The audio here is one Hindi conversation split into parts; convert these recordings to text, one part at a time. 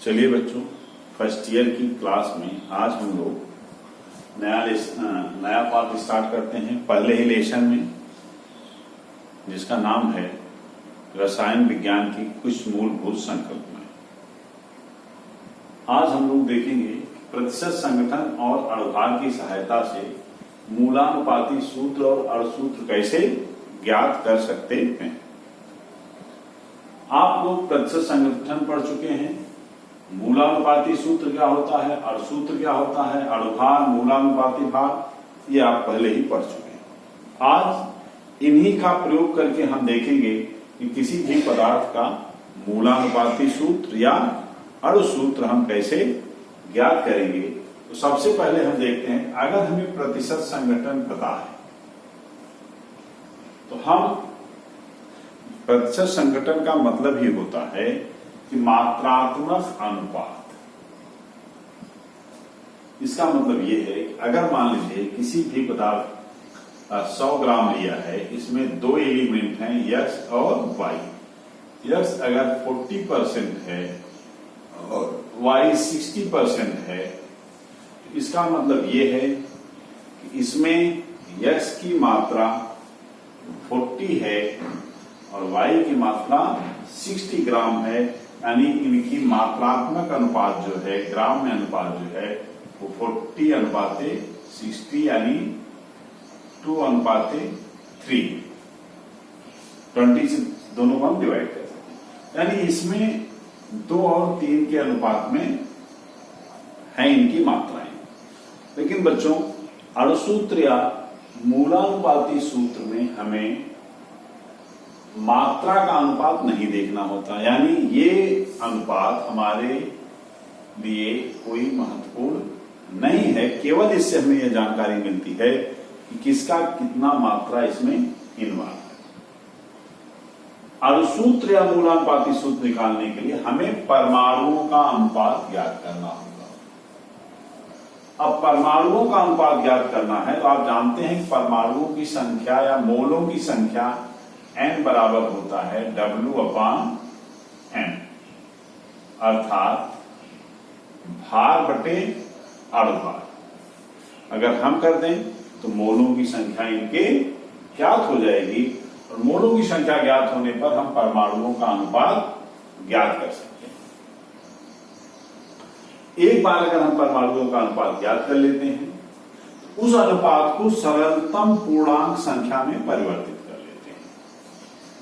चलिए बच्चों, फर्स्ट ईयर की क्लास में आज हम लोग नया पार्ट स्टार्ट करते हैं पहले ही लेसन में, जिसका नाम है रसायन विज्ञान की कुछ मूलभूत संकल्पनाएं। आज हम लोग देखेंगे प्रतिशत संगठन और अणुभार की सहायता से मूलानुपाती सूत्र और अणुसूत्र कैसे ज्ञात कर सकते हैं। आप लोग प्रतिशत संगठन पढ़ चुके हैं, मूलानुपाती सूत्र क्या होता है, अणुसूत्र क्या होता है, अणुभार, मूलानुपाती भार, ये आप पहले ही पढ़ चुके हैं। आज इन्हीं का प्रयोग करके हम देखेंगे कि किसी भी पदार्थ का मूलानुपाती सूत्र या अणुसूत्र हम कैसे ज्ञात करेंगे। तो सबसे पहले हम देखते हैं, अगर हमें प्रतिशत संगठन पता है तो हम प्रतिशत संगठन का मतलब ही होता है कि मात्रात्मक अनुपात। इसका मतलब यह है कि अगर मान लीजिए किसी भी पदार्थ 100 ग्राम लिया है, इसमें दो एलिमेंट हैं x और y। x अगर 40% है और y 60% है, इसका मतलब ये है कि इसमें x की मात्रा 40 है और y की मात्रा 60 ग्राम है, यानी इनकी मात्रात्मक अनुपात जो है, ग्राम में अनुपात जो है वो 40:60 यानी 2:3। 20 से दोनों को हम डिवाइड कर सकते हैं, यानी इसमें 2 और 3 के अनुपात में है इनकी मात्राएं। लेकिन बच्चों, अणुसूत्र या मूलानुपाती सूत्र में हमें मात्रा का अनुपात नहीं देखना होता, यानी ये अनुपात हमारे लिए कोई महत्वपूर्ण नहीं है। केवल इससे हमें यह जानकारी मिलती है कि किसका कितना मात्रा इसमें इन्वॉल्व है। अणुसूत्र या मूलानुपाती सूत्र निकालने के लिए हमें परमाणुओं का अनुपात ज्ञात करना होगा। अब परमाणुओं का अनुपात ज्ञात करना है तो आप जानते हैं कि परमाणुओं की संख्या या मोलों की संख्या n बराबर होता है W/n, अर्थात भार बटे अणुभार। अगर हम कर दें तो मोलों की संख्या इनके ज्ञात हो जाएगी और मोलों की संख्या ज्ञात होने पर हम परमाणुओं का अनुपात ज्ञात कर सकते हैं। एक बार अगर हम परमाणुओं का अनुपात ज्ञात कर लेते हैं तो उस अनुपात को सरलतम पूर्णांक संख्या में परिवर्तित कर लेते हैं।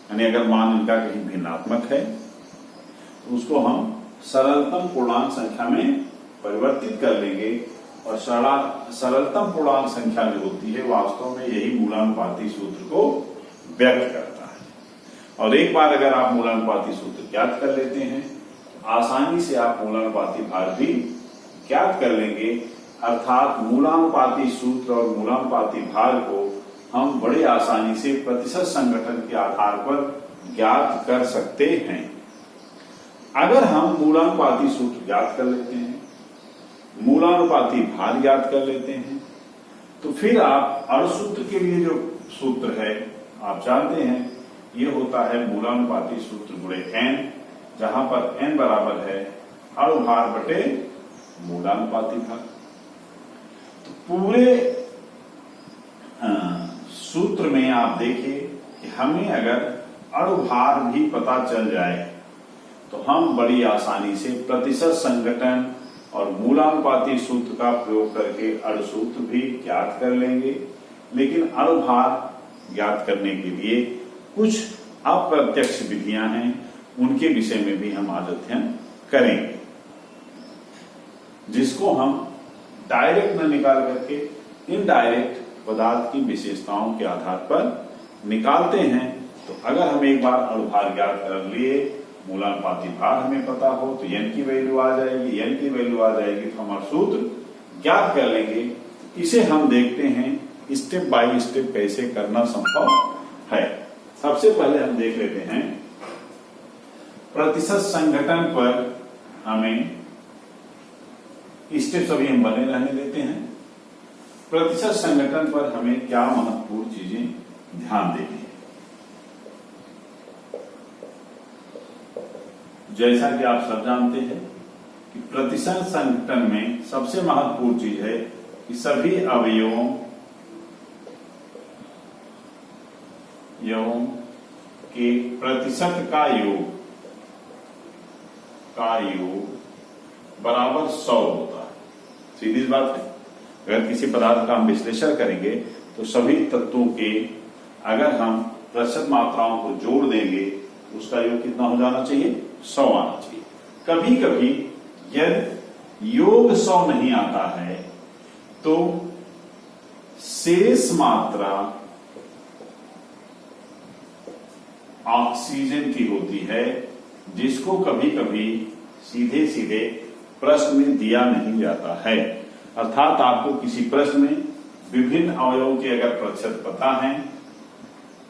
यानी अगर मान इनका कहीं भिन्नात्मक है तो उसको हम सरलतम पूर्णांक संख्या में परिवर्तित कर लेंगे और सरलतम पूर्णांक संख्या जो होती है वास्तव में यही मूलानुपाती सूत्र को व्यक्त करता है। और एक बार अगर आप मूलानुपाती सूत्र ज्ञात कर लेते हैं तो आसानी से आप मूलानुपाती भार भी ज्ञात कर लेंगे, अर्थात मूलानुपाती सूत्र और मूलानुपाती भार को हम बड़े आसानी से प्रतिशत संगठन के आधार पर ज्ञात कर सकते हैं। अगर हम मूलानुपाती सूत्र ज्ञात कर लेते हैं, मूलानुपाती भार ज्ञात कर लेते हैं, तो फिर आप अणुसूत्र के लिए जो सूत्र है आप जानते हैं, ये होता है मूलानुपाती सूत्र गुणे n, जहां पर n बराबर है अणुभार बटे मूलानुपाती भार। तो पूरे सूत्र में आप देखिए कि हमें अगर अणुभार भी पता चल जाए तो हम बड़ी आसानी से प्रतिशत संगठन और मूलानुपाती सूत्र का प्रयोग करके अणुसूत्र भी ज्ञात कर लेंगे। लेकिन अणुभार ज्ञात करने के लिए कुछ अप्रत्यक्ष विधियां हैं, उनके विषय में भी हम आज अध्ययन करेंगे, जिसको हम डायरेक्ट न निकाल करके इनडायरेक्ट पदार्थ की विशेषताओं के आधार पर निकालते हैं। तो अगर हम एक बार अणुभार ज्ञात कर लिए, मूलानुपाती भार हमें पता हो तो n की वैल्यू आ जाएगी, n की वैल्यू आ जाएगी तो हम सूत्र ज्ञात कर लेंगे। इसे हम देखते हैं स्टेप बाय स्टेप कैसे करना संभव है। सबसे पहले हम देख लेते हैं प्रतिशत संगठन पर हमें स्टेप सभी हम बने रहने देते हैं। प्रतिशत संगठन पर हमें क्या महत्वपूर्ण चीजें ध्यान देनी है। जैसा कि आप सब जानते हैं कि प्रतिसंघ संघटन में सबसे महत्वपूर्ण चीज है कि सभी अवयवों के प्रतिशत का योग बराबर 100 होता है। सीधी सी बात है, अगर किसी पदार्थ का हम विश्लेषण करेंगे तो सभी तत्वों के अगर हम प्रतिशत मात्राओं को जोड़ देंगे उसका योग कितना हो जाना चाहिए? 100 आना चाहिए। कभी कभी यदि योग 100 नहीं आता है तो शेष मात्रा ऑक्सीजन की होती है, जिसको कभी कभी सीधे सीधे प्रश्न में दिया नहीं जाता है। अर्थात आपको किसी प्रश्न में विभिन्न अवयवों के अगर प्रतिशत पता है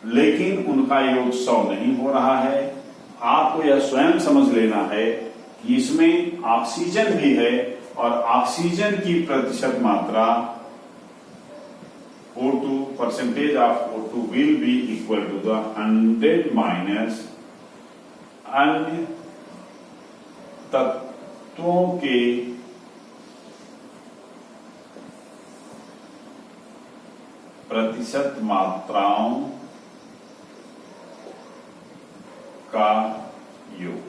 लेकिन उनका योग 100 नहीं हो रहा है, आपको यह स्वयं समझ लेना है कि इसमें ऑक्सीजन भी है और ऑक्सीजन की प्रतिशत मात्रा O2 percentage of O2 will be equal to the 100 minus अन्य तत्वों के प्रतिशत मात्राओं का योग।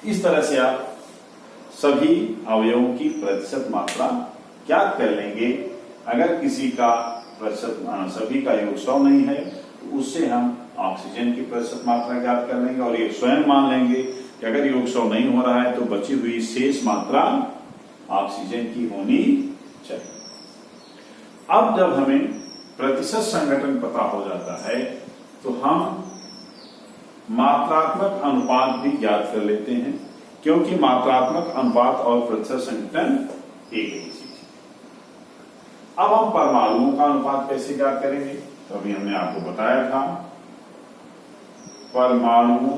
इस तरह से आप सभी अवयवों की प्रतिशत मात्रा ज्ञात कर लेंगे। अगर किसी का प्रतिशत सभी का योग 100 नहीं है तो उससे हम ऑक्सीजन की प्रतिशत मात्रा ज्ञात कर लेंगे और ये स्वयं मान लेंगे कि अगर योग 100 नहीं हो रहा है तो बची हुई शेष मात्रा ऑक्सीजन की होनी चाहिए। अब जब हमें प्रतिशत संघटन पता हो जाता है तो हम मात्रात्मक अनुपात भी ज्ञात कर लेते हैं, क्योंकि मात्रात्मक अनुपात और प्रतिशत संघटन एक ही चीज है। अब हम परमाणुओं का अनुपात कैसे ज्ञात करेंगे? तो अभी हमने आपको बताया था, परमाणुओं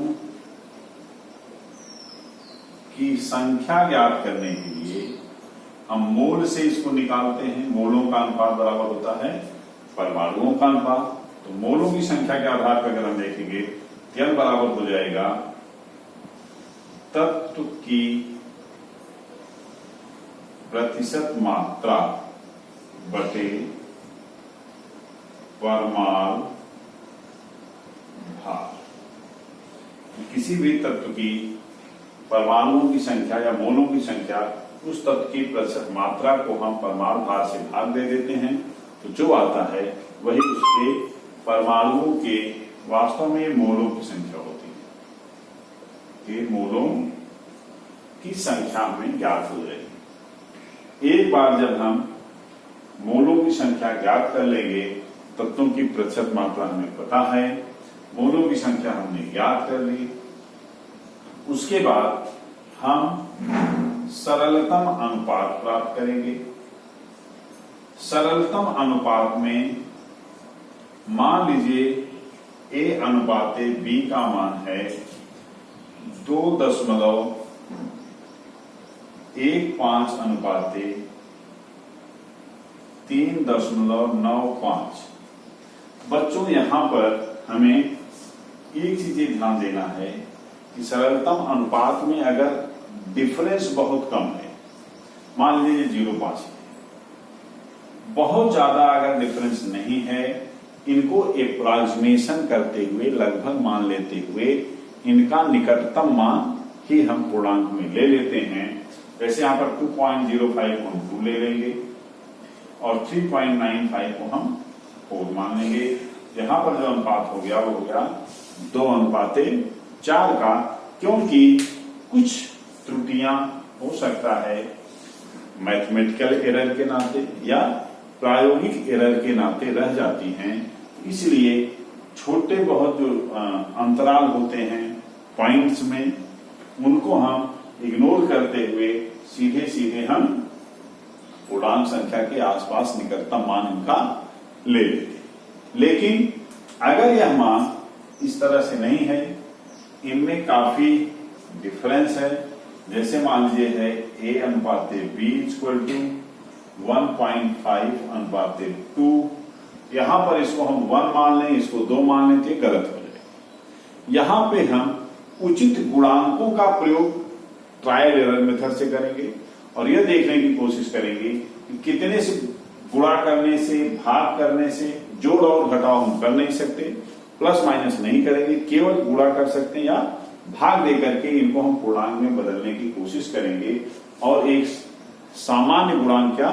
की संख्या ज्ञात करने के लिए हम मोल से इसको निकालते हैं। मोलों का अनुपात बराबर होता है परमाणुओं का अनुपात। तो मोलों की संख्या के आधार पर अगर हम देखेंगे यह बराबर हो जाएगा तत्व की प्रतिशत मात्रा बटे परमाणु भार। किसी भी तत्व की परमाणुओं की संख्या या मोलों की संख्या, उस तत्व की प्रतिशत मात्रा को हम परमाणु भार से भाग दे देते हैं तो जो आता है वही उसके परमाणुओं के वास्तव में मोलों की संख्या होती है। ये मोलों की संख्या हमें ज्ञात हो जाएगी। एक बार जब हम मोलों की संख्या ज्ञात कर लेंगे, तत्वों की प्रतिशत मात्रा हमें पता है, मोलों की संख्या हमने ज्ञात कर ली, उसके बाद हम सरलतम अनुपात प्राप्त करेंगे। सरलतम अनुपात में मान लीजिए A अनुपाते B का मान है 2.15 अनुपाते 3.95। बच्चों, यहां पर हमें एक चीज ध्यान देना है कि सरलतम अनुपात में अगर डिफरेंस बहुत कम है, मान लीजिए 0.5 है, बहुत ज्यादा अगर डिफरेंस नहीं है, इनको एप्रोक्सीमेशन करते हुए, लगभग मान लेते हुए इनका निकटतम मान ही हम पूर्णांक में ले लेते हैं। वैसे यहां पर 2.05 को हम 2 ले लेंगे और 3.95 को हम 4 मान लेंगे। यहां पर जो अनुपात हो गया वो हो गया 2:4 का, क्योंकि कुछ त्रुटियां हो सकता है मैथमेटिकल एरर के नाते या प्रायोगिक एरर के नाते रह जाती हैं, इसलिए छोटे बहुत जो अंतराल होते हैं पॉइंट्स में, उनको हम इग्नोर करते हुए सीधे सीधे हम पूर्णांक संख्या के आसपास निकटतम मान इनका ले लेते हैं। लेकिन अगर यह मान इस तरह से नहीं है, इनमें काफी डिफरेंस है, जैसे मान लीजिए है A अनुपाते B इक्वल टू 1.5 अनुपाते 2, यहां पर इसको हम 1 मान लें, इसको 2 मान लें तो गलत हो जाए। यहां पे हम उचित गुणांकों का प्रयोग ट्रायल एरर मेथड से करेंगे और यह देखने की कोशिश करेंगे कि कितने से गुणा करने से, भाग करने से, जोड़ और घटाव हम कर नहीं सकते, प्लस माइनस नहीं करेंगे, केवल गुणा कर सकते हैं या भाग दे करके इनको हम पूर्णांक में बदलने की कोशिश करेंगे और एक सामान्य गुणांक या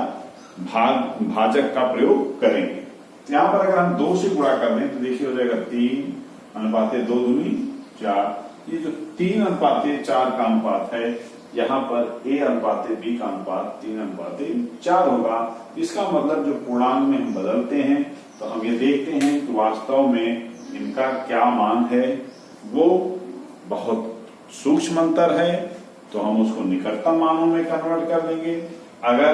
भाजक का प्रयोग करेंगे। यहां पर अगर हम 2 से गुणा कर लें तो देखिए हो जाएगा 3:2 दूनी 4। ये जो 3:4 का अनुपात है, यहाँ पर A/B का अनुपात 3:4 होगा। इसका मतलब जो पूर्णांक में हम बदलते हैं तो हम ये देखते हैं कि वास्तव में इनका क्या मान है, वो बहुत सूक्ष्म अंतर है, तो हम उसको निकटतम मानों में कन्वर्ट कर देंगे। अगर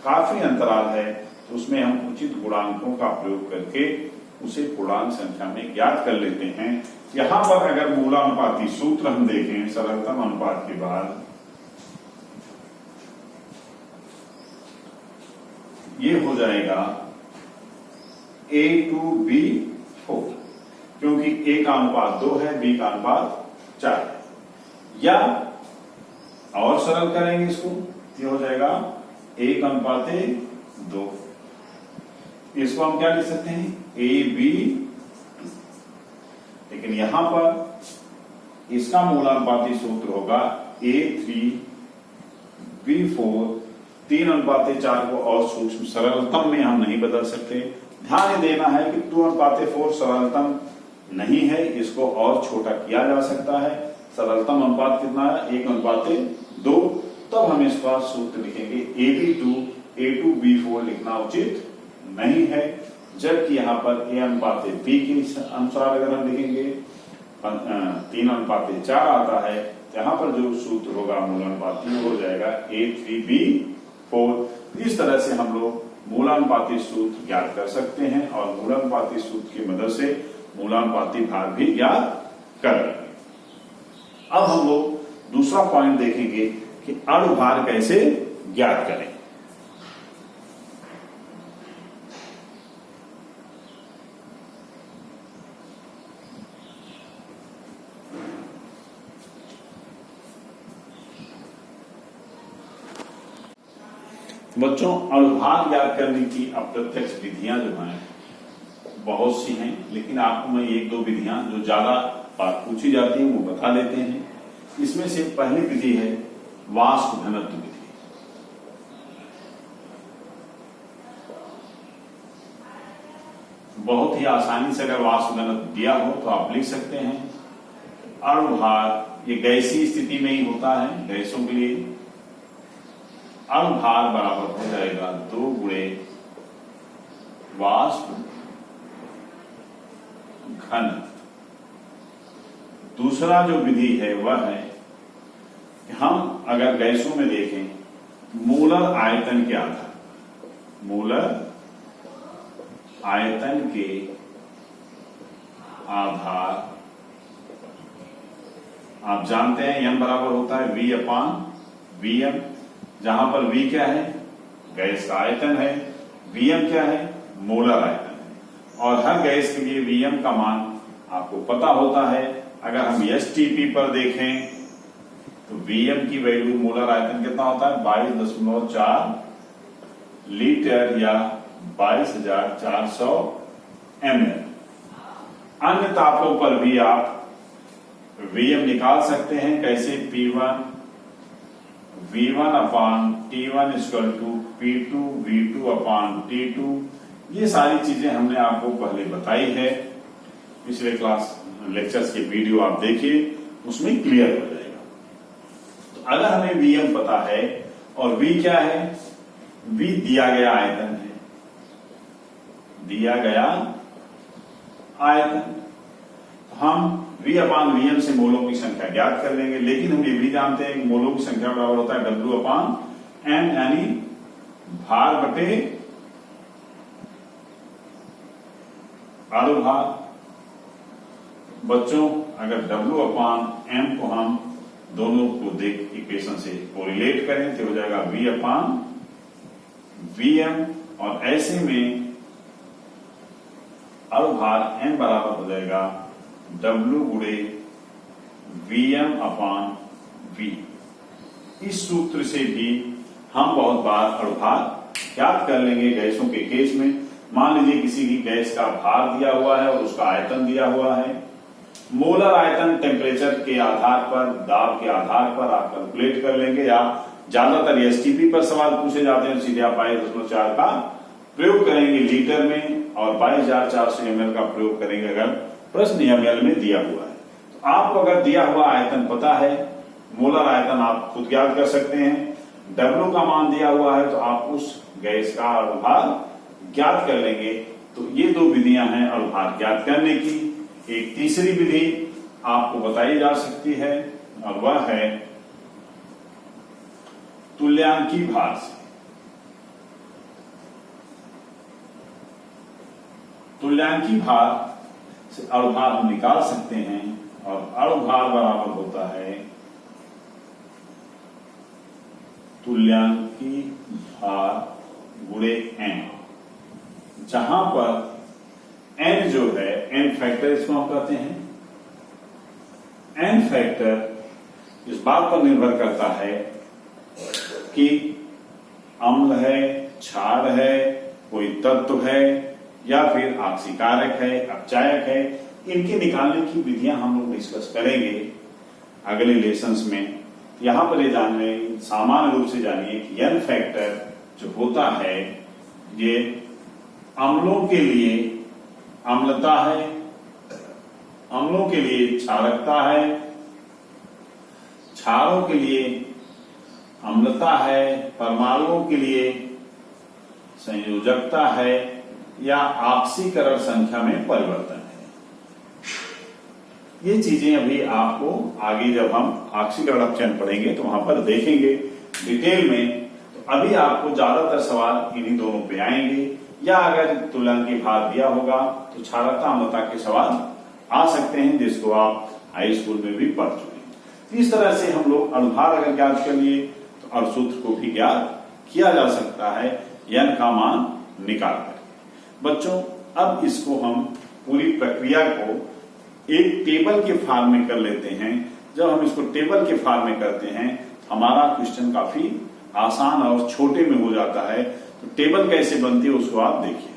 काफी अंतराल है तो उसमें हम उचित गुणांकों का प्रयोग करके उसे पूर्णांक संख्या में ज्ञात कर लेते हैं। यहां पर अगर मूलानुपाती सूत्र हम देखें सरलतम अनुपात के बाद, ये हो जाएगा A/B/4, क्योंकि A का अनुपात 2 है, B का अनुपात 4 है। या और सरल करेंगे इसको, ये हो जाएगा 1:2। इसको हम क्या लिख सकते हैं, AB, लेकिन यहां पर इसका मूलानुपाती सूत्र होगा A3B4। 3:4 को और सूक्ष्म सरलतम में हम नहीं बदल सकते। ध्यान ये देना है कि 2:4 सरलतम नहीं है, इसको और छोटा किया जा सकता है। सरलतम अनुपात कितना है, 1:2। तब हम इसका सूत्र लिखेंगे AB2, A2B4 लिखना उचित नहीं है, जबकि यहाँ पर A/B के अनुसार अगर हम लिखेंगे 3:4 आता है, यहाँ पर जो सूत्र होगा मूलानुपाती हो जाएगा A3B4। इस तरह से हम लोग मूलानुपाती सूत्र ज्ञात कर सकते हैं और मूलानुपाती सूत्र की मदद से मूलानुपाती भाग भी ज्ञात कर लेंगे। अब हम लोग दूसरा पॉइंट देखेंगे कि अणुभार कैसे ज्ञात करें। बच्चों, अणुभार ज्ञात करने की अप्रत्यक्ष विधियां जो हैं बहुत सी हैं, लेकिन आपको मैं 1-2 विधियां जो ज्यादा बात पूछी जाती है वो बता देते हैं। इसमें से पहली विधि है वाष्प घनत्व विधि। बहुत ही आसानी से अगर वाष्प घनत्व दिया हो तो आप लिख सकते हैं अणुभार, ये गैसीय स्थिति में ही होता है गैसों के लिए। अणुभार बराबर हो जाएगा 2 गुणे वाष्प घनत्व। दूसरा जो विधि है वह है कि हम अगर गैसों में देखें मूलर आयतन के आधार, मूलर आयतन के आधार, आप जानते हैं m बराबर होता है V/Vm, जहां पर V क्या है, गैस का आयतन है, Vm क्या है, मोलर आयतन है। और हर गैस के लिए Vm का मान आपको पता होता है। अगर हम STP पर देखें तो Vm की वैल्यू मोलर आयतन कितना होता है, 22.4 लीटर या 22,400 ml। अन्य तापों पर भी आप Vm निकाल सकते हैं। कैसे, P1 V1/T1 = P2 V2/T2। ये सारी चीजें हमने आपको पहले बताई है, पिछले क्लास लेक्चर्स के वीडियो आप देखिए, उसमें क्लियर हो जाएगा। तो अगर हमें Vm पता है और V क्या है, V दिया गया आयतन है, दिया गया आयतन, हम V/Vm से मोलों की संख्या ज्ञात कर लेंगे। लेकिन हम ये भी जानते हैं कि मोलों की संख्या बराबर होता है W/M, यानी भार बटे अणुभार। बच्चों, अगर W/M को हम दोनों को देख इक्वेशन से कोरिलेट करें तो हो जाएगा V/Vm, और ऐसे में अणुभार M बराबर हो जाएगा W × Vm/V। इस सूत्र से भी हम बहुत बार अणुभार ज्ञात कर लेंगे गैसों के केस में। मान लीजिए किसी की गैस का भार दिया हुआ है और उसका आयतन दिया हुआ है। मोलर आयतन टेम्परेचर के आधार पर, दाब के आधार पर आप कैलकुलेट कर लेंगे, या ज्यादातर एसटीपी पर सवाल पूछे जाते हैं, सीधे आप 22.4 का प्रयोग करेंगे लीटर में और 22,400 ml का प्रयोग करेंगे अगर प्रश्न ml में दिया हुआ है। तो आपको अगर दिया हुआ आयतन पता है, मोलर आयतन आप खुद ज्ञात कर सकते हैं, W का मान दिया हुआ है तो आप उस गैस का अणुभार ज्ञात कर लेंगे। तो ये दो विधियां हैं अणुभार ज्ञात करने की। एक तीसरी विधि आपको बताई जा सकती है और वह है तुल्यांकी भार से। तुल्यांकी भार से अणुभार हम निकाल सकते हैं और अणुभार बराबर होता है तुल्यांकी भार गुणे n, जहां पर n जो है, n फैक्टर इसको हम कहते हैं। n फैक्टर इस बात पर निर्भर करता है कि अम्ल है, क्षार है, कोई तत्व है या फिर आक्सीकारक है, अपचायक है। इनके निकालने की विधियां हम लोग डिस्कस करेंगे अगले लेसन्स में। यहां पर ये जानिए, सामान्य रूप से जानिए कि n फैक्टर जो होता है ये अम्लों के लिए अम्लता है, अम्लों के लिए क्षारकता है, क्षारों के लिए अम्लता है, परमाणुओं के लिए संयोजकता है या ऑक्सीकरण संख्या में परिवर्तन है। ये चीजें अभी आपको आगे जब हम ऑक्सीकरण अपचयन पढ़ेंगे तो वहां पर देखेंगे डिटेल में। तो अभी आपको ज्यादातर सवाल इन्हीं दोनों पे आएंगे, या अगर तुल्यांकी भार दिया होगा तो क्षारकता अम्लता के सवाल आ सकते हैं, जिसको आप हाई स्कूल में भी पढ़ चुके हैं। इस तरह से हम लोग अणुभार अगर ज्ञात कर लिए तो अणुसूत्र को भी ज्ञात किया जा सकता है n का मान निकाल करके। बच्चों अब इसको हम पूरी प्रक्रिया को एक टेबल के फॉर्म में कर लेते हैं। जब हम इसको टेबल के फॉर्म में करते हैं हमारा क्वेश्चन काफी आसान और छोटे में हो जाता है। तो टेबल कैसे बनती है उसको आप देखिए।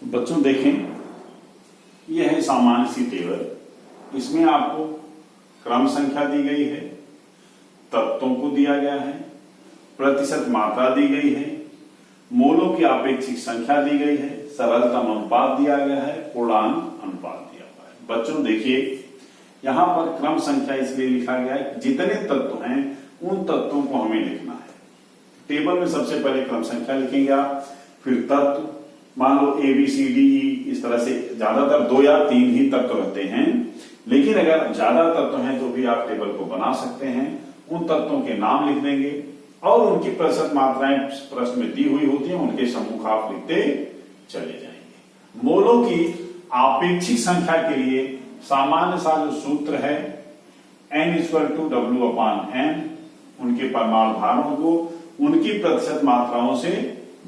बच्चों देखें, यह है सामान्य सी टेबल। इसमें आपको क्रम संख्या दी गई है, तत्वों को दिया गया है, प्रतिशत मात्रा दी गई है, मोलों की आपेक्षिक संख्या दी गई है, सरलतम अनुपात दिया गया है, पूर्णांक अनुपात दिया हुआ है। बच्चों देखिए, यहां पर क्रम संख्या इसलिए लिखा गया है जितने तत्व हैं उन तत्वों को हमें लिखना है। टेबल में सबसे पहले क्रम संख्या लिखेंगे आप, फिर तत्व, मान लो A B C D E, इस तरह से ज्यादातर 2 या 3 ही तत्व रहते हैं, लेकिन अगर ज्यादा तत्व हैं तो भी आप टेबल को बना सकते हैं। उन तत्वों के नाम लिख देंगे और उनकी प्रतिशत मात्राएं प्रश्न में दी हुई होती हैं, उनके समूह आप लिखते चले जाएंगे। मोलों की आपेक्षिक संख्या के लिए सामान्य सा जो सूत्र है n = W/n, उनके परमाणु भारों को उनकी प्रतिशत मात्राओं से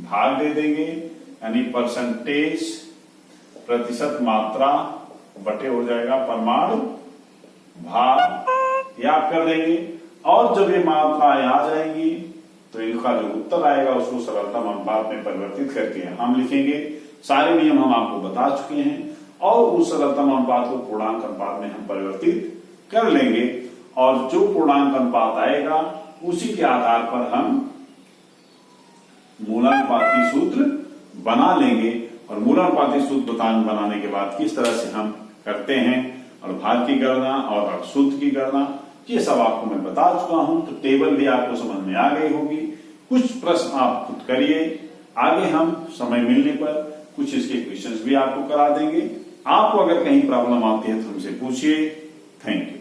भाग दे देंगे, यानी परसेंटेज प्रतिशत मात्रा बटे हो जाएगा परमाणु भार, याद कर देंगे। और जब ये मात्राएं आ जाएंगी तो इनका जो उत्तर आएगा उसको सरलतम अनुपात में परिवर्तित करके हम लिखेंगे। सारे नियम हम आपको बता चुके हैं और उस सरलतम अनुपात को पूर्णांक अनुपात में हम परिवर्तित कर लेंगे और जो पूर्णांक अनुपात आएगा उसी के आधार पर हम मूलानुपाती सूत्र बना लेंगे। और मूलानुपाती सूत्र बनाने के बाद किस तरह से हम करते हैं और भार की गणना और सूत्र की गणना, ये सब आपको मैं बता चुका हूं। तो टेबल भी आपको समझ में आ गई होगी। कुछ प्रश्न आप खुद करिए, आगे हम समय मिलने पर कुछ इसके क्वेश्चंस भी आपको करा देंगे। आपको अगर कहीं प्रॉब्लम आती है तो हमसे पूछिए। Thank you.